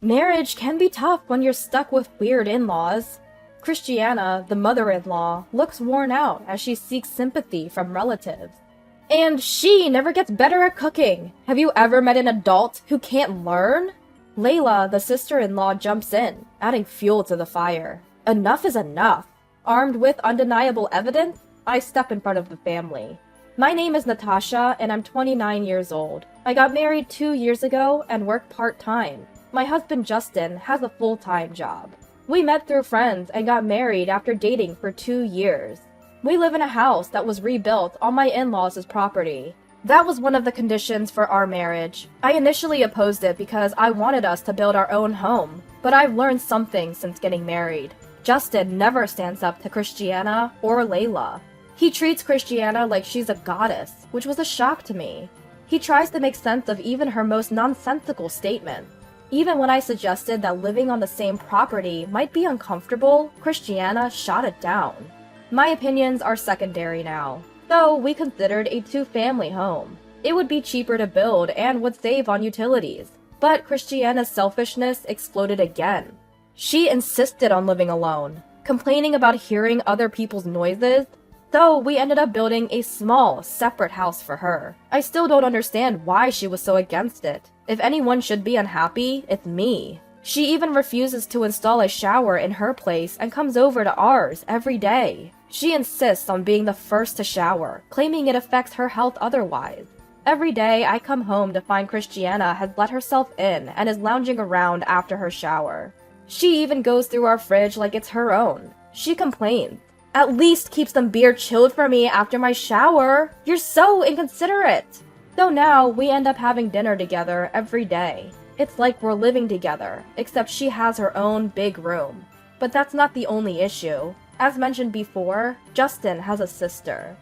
Marriage can be tough when you're stuck with weird in-laws. Christiana, the mother-in-law, looks worn out as she seeks sympathy from relatives. And she never gets better at cooking. Have you ever met an adult who can't learn? Layla, the sister-in-law, jumps in, adding fuel to the fire. Enough is enough. Armed with undeniable evidence, I step in front of the family. My name is Natasha, and I'm 29 years old. I got married 2 years ago and work part-time. My husband Justin has a full-time job. We met through friends and got married after dating for 2 years. We live in a house that was rebuilt on my in-laws' property. That was one of the conditions for our marriage. I initially opposed it because I wanted us to build our own home, but I've learned something since getting married. Justin never stands up to Christiana or Layla. He treats Christiana like she's a goddess, which was a shock to me. He tries to make sense of even her most nonsensical statements. Even when I suggested that living on the same property might be uncomfortable, Christiana shot it down. My opinions are secondary now, though we considered a two-family home. It would be cheaper to build and would save on utilities. But Christiana's selfishness exploded again. She insisted on living alone, complaining about hearing other people's noises. So we ended up building a small, separate house for her. I still don't understand why she was so against it. If anyone should be unhappy, it's me. She even refuses to install a shower in her place and comes over to ours every day. She insists on being the first to shower, claiming it affects her health otherwise. Every day I come home to find Christiana has let herself in and is lounging around after her shower. She even goes through our fridge like it's her own. She complains. At least keep some beer chilled for me after my shower. You're so inconsiderate. So now we end up having dinner together every day. It's like we're living together, except she has her own big room. But that's not the only issue. As mentioned before, Justin has a sister.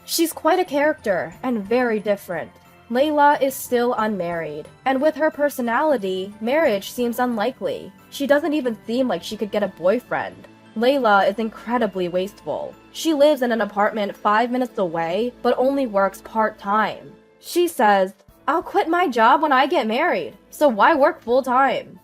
She's quite a character and very different. Layla is still unmarried, and with her personality, marriage seems unlikely. She doesn't even seem like she could get a boyfriend. Layla is incredibly wasteful. She lives in an apartment 5 minutes away, but only works part-time. She says, "I'll quit my job when I get married, so why work full-time?"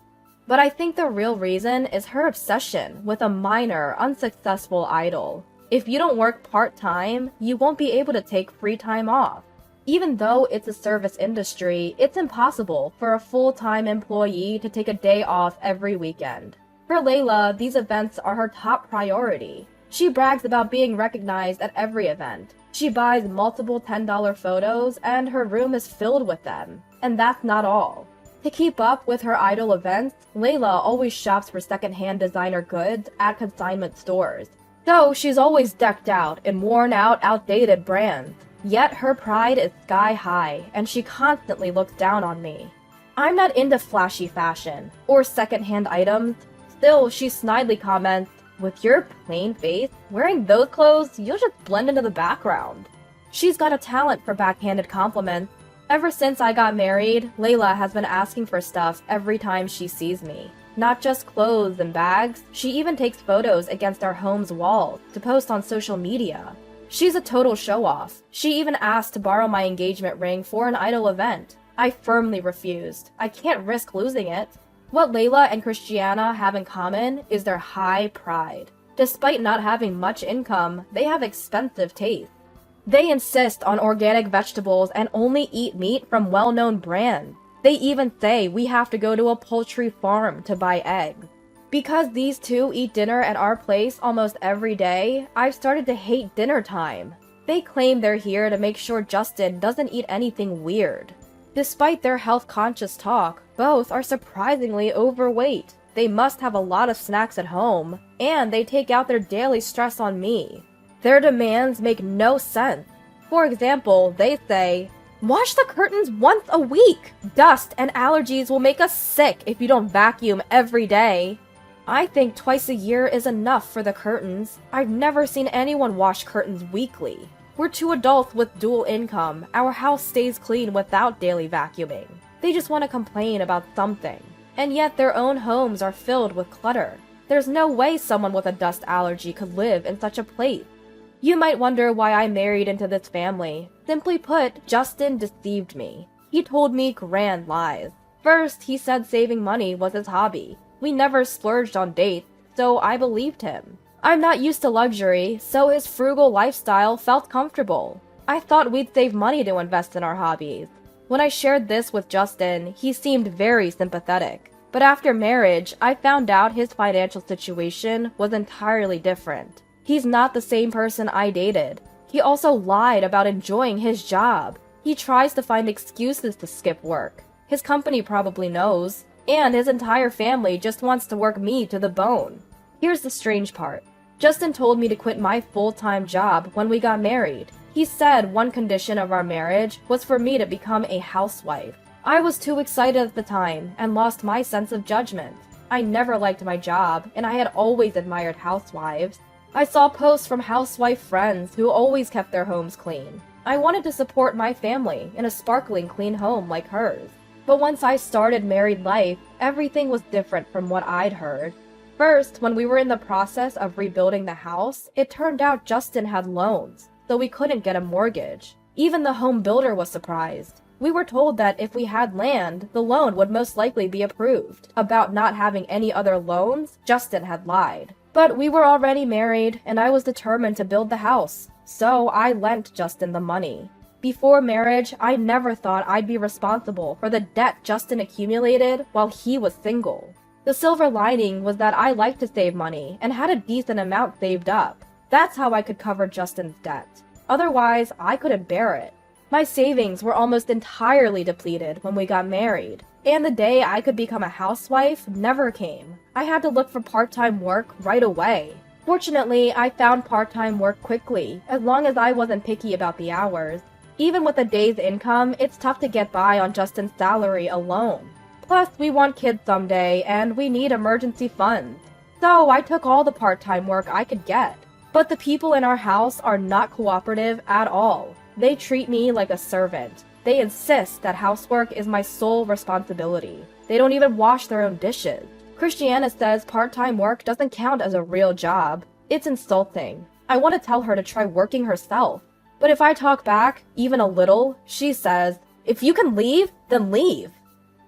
But I think the real reason is her obsession with a minor, unsuccessful idol. If you don't work part-time, you won't be able to take free time off. Even though it's a service industry, it's impossible for a full-time employee to take a day off every weekend. For Layla, these events are her top priority. She brags about being recognized at every event. She buys multiple $10 photos, and her room is filled with them. And that's not all. To keep up with her idol events, Layla always shops for secondhand designer goods at consignment stores. So she's always decked out in worn-out, outdated brands. Yet her pride is sky high, and she constantly looks down on me. I'm not into flashy fashion or secondhand items. Still, she snidely comments, "With your plain face, wearing those clothes, you'll just blend into the background." She's got a talent for backhanded compliments. Ever since I got married, Layla has been asking for stuff every time she sees me. Not just clothes and bags, she even takes photos against our home's walls to post on social media. She's a total show-off. She even asked to borrow my engagement ring for an idol event. I firmly refused. I can't risk losing it. What Layla and Christiana have in common is their high pride. Despite not having much income, they have expensive taste. They insist on organic vegetables and only eat meat from well-known brands. They even say we have to go to a poultry farm to buy eggs. Because these two eat dinner at our place almost every day, I've started to hate dinner time. They claim they're here to make sure Justin doesn't eat anything weird. Despite their health-conscious talk, both are surprisingly overweight. They must have a lot of snacks at home, and they take out their daily stress on me. Their demands make no sense. For example, they say, "Wash the curtains once a week! Dust and allergies will make us sick if you don't vacuum every day." I think twice a year is enough for the curtains. I've never seen anyone wash curtains weekly. We're two adults with dual income. Our house stays clean without daily vacuuming. They just want to complain about something. And yet their own homes are filled with clutter. There's no way someone with a dust allergy could live in such a place. You might wonder why I married into this family. Simply put, Justin deceived me. He told me grand lies. First, he said saving money was his hobby. We never splurged on dates, so I believed him. I'm not used to luxury, so his frugal lifestyle felt comfortable. I thought we'd save money to invest in our hobbies. When I shared this with Justin, he seemed very sympathetic. But after marriage, I found out his financial situation was entirely different. He's not the same person I dated. He also lied about enjoying his job. He tries to find excuses to skip work. His company probably knows, and his entire family just wants to work me to the bone. Here's the strange part. Justin told me to quit my full-time job when we got married. He said one condition of our marriage was for me to become a housewife. I was too excited at the time and lost my sense of judgment. I never liked my job, and I had always admired housewives. I saw posts from housewife friends who always kept their homes clean. I wanted to support my family in a sparkling clean home like hers. But once I started married life, everything was different from what I'd heard. First, when we were in the process of rebuilding the house, it turned out Justin had loans, so we couldn't get a mortgage. Even the home builder was surprised. We were told that if we had land, the loan would most likely be approved. About not having any other loans, Justin had lied. But we were already married, and I was determined to build the house, so I lent Justin the money. Before marriage, I never thought I'd be responsible for the debt Justin accumulated while he was single. The silver lining was that I liked to save money and had a decent amount saved up. That's how I could cover Justin's debt. Otherwise, I couldn't bear it. My savings were almost entirely depleted when we got married, and the day I could become a housewife never came. I had to look for part-time work right away. Fortunately, I found part-time work quickly, as long as I wasn't picky about the hours. Even with a day's income, it's tough to get by on Justin's salary alone. Plus, we want kids someday, and we need emergency funds. So I took all the part-time work I could get. But the people in our house are not cooperative at all. They treat me like a servant. They insist that housework is my sole responsibility. They don't even wash their own dishes. Christiana says part-time work doesn't count as a real job. It's insulting. I want to tell her to try working herself. But if I talk back, even a little, she says, if you can leave, then leave.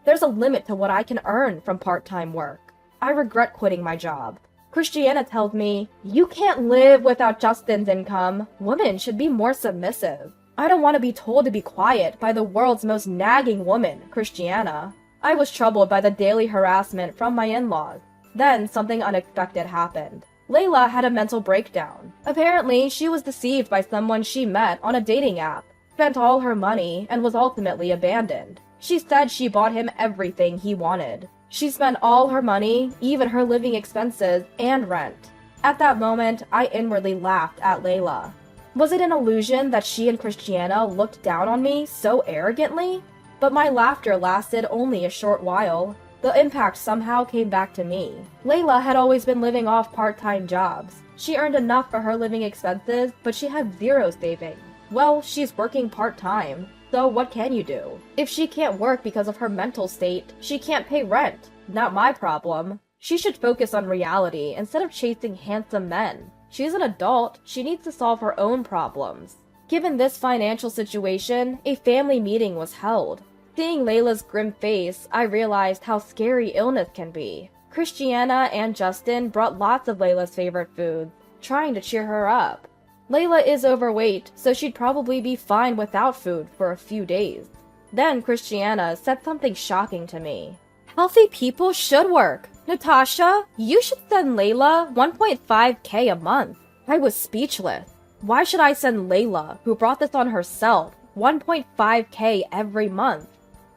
There's a limit to what I can earn from part-time work. I regret quitting my job. Christiana tells me, you can't live without Justin's income. Women should be more submissive. I don't want to be told to be quiet by the world's most nagging woman, Christiana. I was troubled by the daily harassment from my in-laws. Then something unexpected happened. Layla had a mental breakdown. Apparently, she was deceived by someone she met on a dating app, spent all her money, and was ultimately abandoned. She said she bought him everything he wanted. She spent all her money, even her living expenses, and rent. At that moment, I inwardly laughed at Layla. Was it an illusion that she and Christiana looked down on me so arrogantly? But my laughter lasted only a short while. The impact somehow came back to me. Layla had always been living off part-time jobs. She earned enough for her living expenses, but she had zero savings. Well, she's working part-time. So what can you do? If she can't work because of her mental state, she can't pay rent. Not my problem. She should focus on reality instead of chasing handsome men. She's an adult. She needs to solve her own problems. Given this financial situation, a family meeting was held. Seeing Layla's grim face, I realized how scary illness can be. Christiana and Justin brought lots of Layla's favorite foods, trying to cheer her up. Layla is overweight, so she'd probably be fine without food for a few days. Then Christiana said something shocking to me. Healthy people should work. Natasha, you should send Layla 1.5K a month. I was speechless. Why should I send Layla, who brought this on herself, 1.5K every month?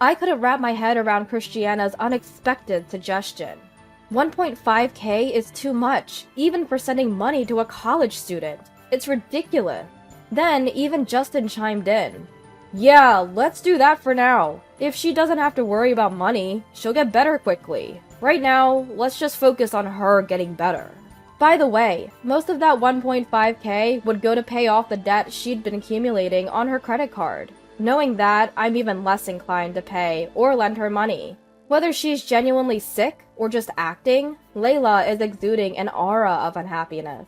I couldn't wrap my head around Christiana's unexpected suggestion. 1.5K is too much, even for sending money to a college student. It's ridiculous. Then even Justin chimed in. Yeah, let's do that for now. If she doesn't have to worry about money, she'll get better quickly. Right now, let's just focus on her getting better. By the way, most of that 1.5K would go to pay off the debt she'd been accumulating on her credit card. Knowing that, I'm even less inclined to pay or lend her money. Whether she's genuinely sick or just acting, Layla is exuding an aura of unhappiness.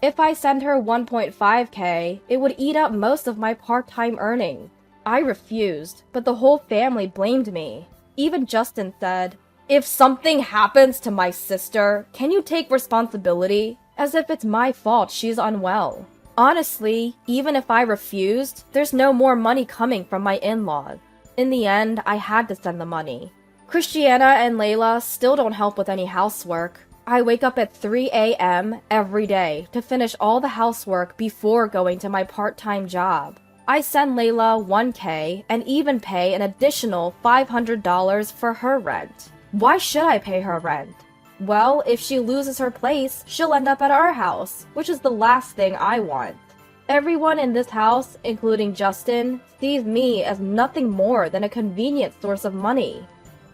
If I send her 1.5K, it would eat up most of my part-time earnings. I refused, but the whole family blamed me. Even Justin said, "If something happens to my sister, can you take responsibility?" As if it's my fault she's unwell. Honestly, even if I refused, there's no more money coming from my in-laws. In the end, I had to send the money. Christiana and Layla still don't help with any housework. I wake up at 3 a.m. every day to finish all the housework before going to my part-time job. I send Layla $1K and even pay an additional $500 for her rent. Why should I pay her rent? Well, if she loses her place, she'll end up at our house, which is the last thing I want. Everyone in this house, including Justin, sees me as nothing more than a convenient source of money.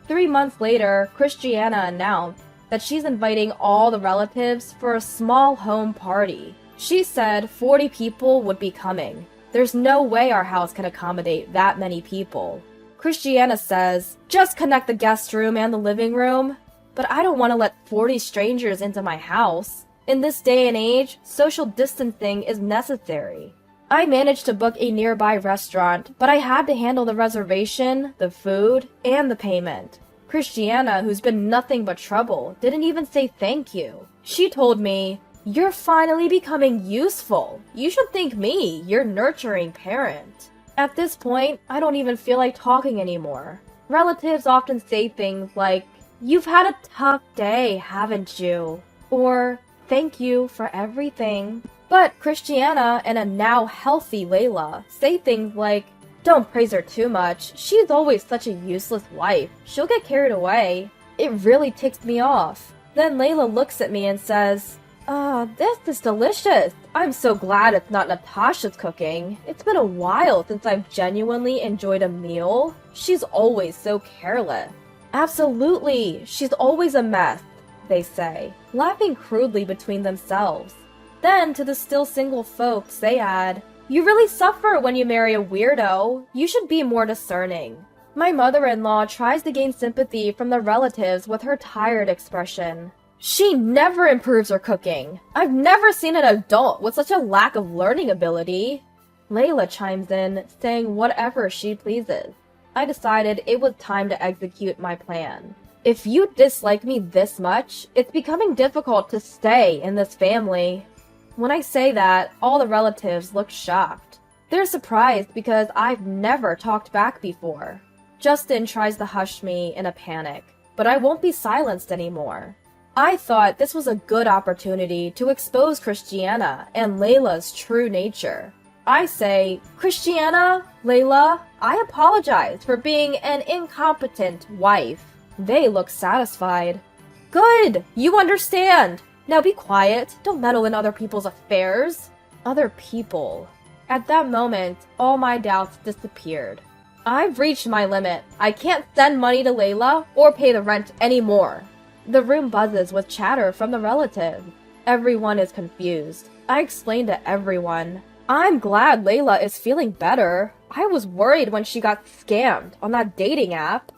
3 months later, Christiana announced that she's inviting all the relatives for a small home party. She said 40 people would be coming. There's no way our house can accommodate that many people. Christiana says, "Just connect the guest room and the living room." But I don't want to let 40 strangers into my house. In this day and age, social distancing is necessary. I managed to book a nearby restaurant, but I had to handle the reservation, the food, and the payment. Christiana, who's been nothing but trouble, didn't even say thank you. She told me, "You're finally becoming useful. You should thank me, your nurturing parent." At this point, I don't even feel like talking anymore. Relatives often say things like, "You've had a tough day, haven't you?" Or, "Thank you for everything." But Christiana and a now healthy Layla say things like, "Don't praise her too much. She's always such a useless wife. She'll get carried away." It really ticks me off. Then Layla looks at me and says, "This is delicious. I'm so glad it's not Natasha's cooking. It's been a while since I've genuinely enjoyed a meal. She's always so careless." "Absolutely, she's always a mess," they say, laughing crudely between themselves. Then to the still single folks, they add, "You really suffer when you marry a weirdo. You should be more discerning." My mother-in-law tries to gain sympathy from the relatives with her tired expression. "She never improves her cooking. I've never seen an adult with such a lack of learning ability." Layla chimes in, saying whatever she pleases. I decided it was time to execute my plan. If you dislike me this much, it's becoming difficult to stay in this family. When I say that, all the relatives look shocked. They're surprised because I've never talked back before. Justin tries to hush me in a panic, but I won't be silenced anymore. I thought this was a good opportunity to expose Christiana and Layla's true nature. I say, "Christiana, Layla, I apologize for being an incompetent wife." They look satisfied. "Good! You understand! Now be quiet. Don't meddle in other people's affairs." Other people. At that moment, all my doubts disappeared. I've reached my limit. I can't send money to Layla or pay the rent anymore. The room buzzes with chatter from the relatives. Everyone is confused. I explain to everyone, "I'm glad Layla is feeling better. I was worried when she got scammed on that dating app."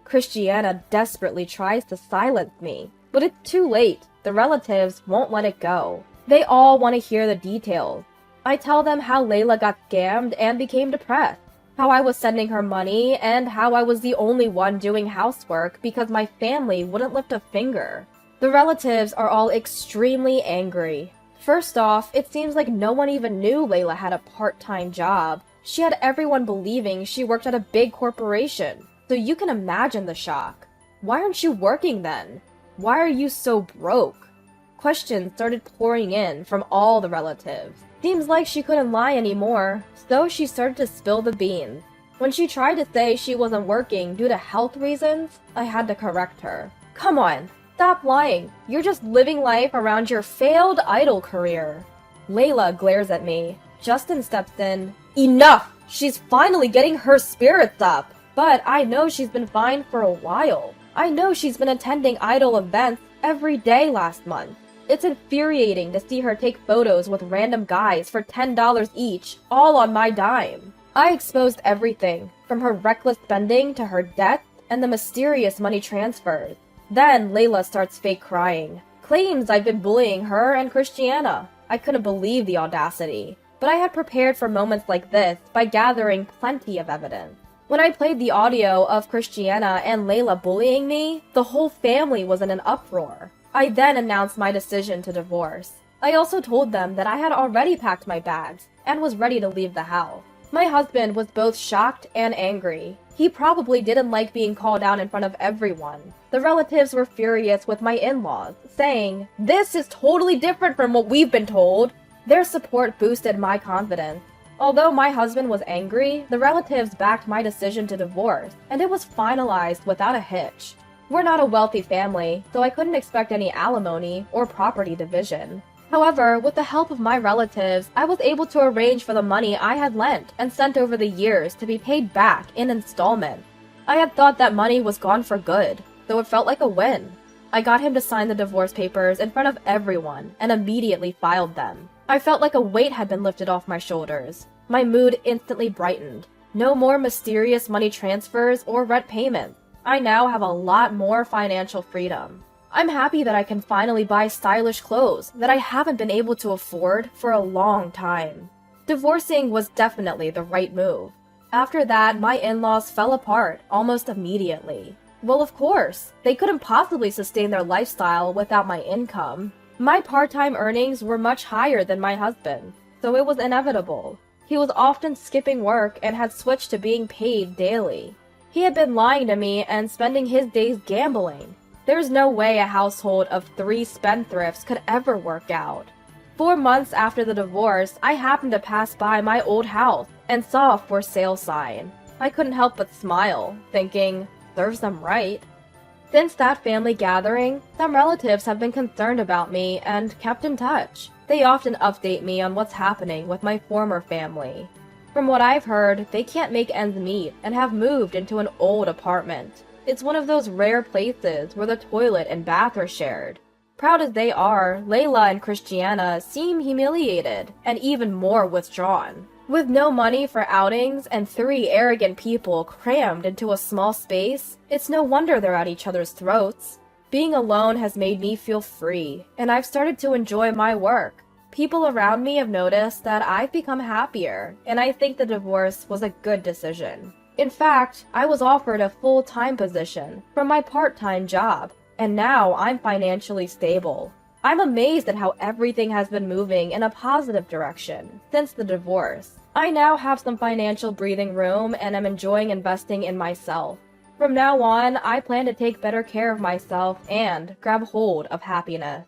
Christiana desperately tries to silence me, but it's too late. The relatives won't let it go. They all want to hear the details. I tell them how Layla got scammed and became depressed, how I was sending her money, and how I was the only one doing housework because my family wouldn't lift a finger. The relatives are all extremely angry. First off, it seems like no one even knew Layla had a part-time job. She had everyone believing she worked at a big corporation, so you can imagine the shock. "Why aren't you working then? Why are you so broke?" Questions started pouring in from all the relatives. Seems like she couldn't lie anymore, so she started to spill the beans. When she tried to say she wasn't working due to health reasons, I had to correct her. "Come on, stop lying. You're just living life around your failed idol career." Layla glares at me. Justin steps in. "Enough! She's finally getting her spirits up." But I know she's been fine for a while. I know she's been attending idol events every day last month. It's infuriating to see her take photos with random guys for $10 each, all on my dime. I exposed everything, from her reckless spending to her debts and the mysterious money transfers. Then Layla starts fake crying, claims I've been bullying her and Christiana. I couldn't believe the audacity, but I had prepared for moments like this by gathering plenty of evidence. When I played the audio of Christiana and Layla bullying me, the whole family was in an uproar. I then announced my decision to divorce. I also told them that I had already packed my bags and was ready to leave the house. My husband was both shocked and angry. He probably didn't like being called out in front of everyone. The relatives were furious with my in-laws, saying, "This is totally different from what we've been told." Their support boosted my confidence. Although my husband was angry, the relatives backed my decision to divorce, and it was finalized without a hitch. We're not a wealthy family, so I couldn't expect any alimony or property division. However, with the help of my relatives, I was able to arrange for the money I had lent and sent over the years to be paid back in installments. I had thought that money was gone for good, though it felt like a win. I got him to sign the divorce papers in front of everyone and immediately filed them. I felt like a weight had been lifted off my shoulders. My mood instantly brightened. No more mysterious money transfers or rent payments. I now have a lot more financial freedom. I'm happy that I can finally buy stylish clothes that I haven't been able to afford for a long time. Divorcing was definitely the right move. After that, my in-laws fell apart almost immediately. Well, of course, they couldn't possibly sustain their lifestyle without my income. My part-time earnings were much higher than my husband's, so it was inevitable. He was often skipping work and had switched to being paid daily. He had been lying to me and spending his days gambling. There's no way a household of 3 spendthrifts could ever work out. 4 months after the divorce, I happened to pass by my old house and saw a for sale sign. I couldn't help but smile, thinking, serves them right. Since that family gathering, some relatives have been concerned about me and kept in touch. They often update me on what's happening with my former family. From what I've heard, they can't make ends meet and have moved into an old apartment. It's one of those rare places where the toilet and bath are shared. Proud as they are, Layla and Christiana seem humiliated and even more withdrawn. With no money for outings and 3 arrogant people crammed into a small space, it's no wonder they're at each other's throats. Being alone has made me feel free, and I've started to enjoy my work. People around me have noticed that I've become happier, and I think the divorce was a good decision. In fact, I was offered a full-time position from my part-time job, and now I'm financially stable. I'm amazed at how everything has been moving in a positive direction since the divorce. I now have some financial breathing room and am enjoying investing in myself. From now on, I plan to take better care of myself and grab hold of happiness.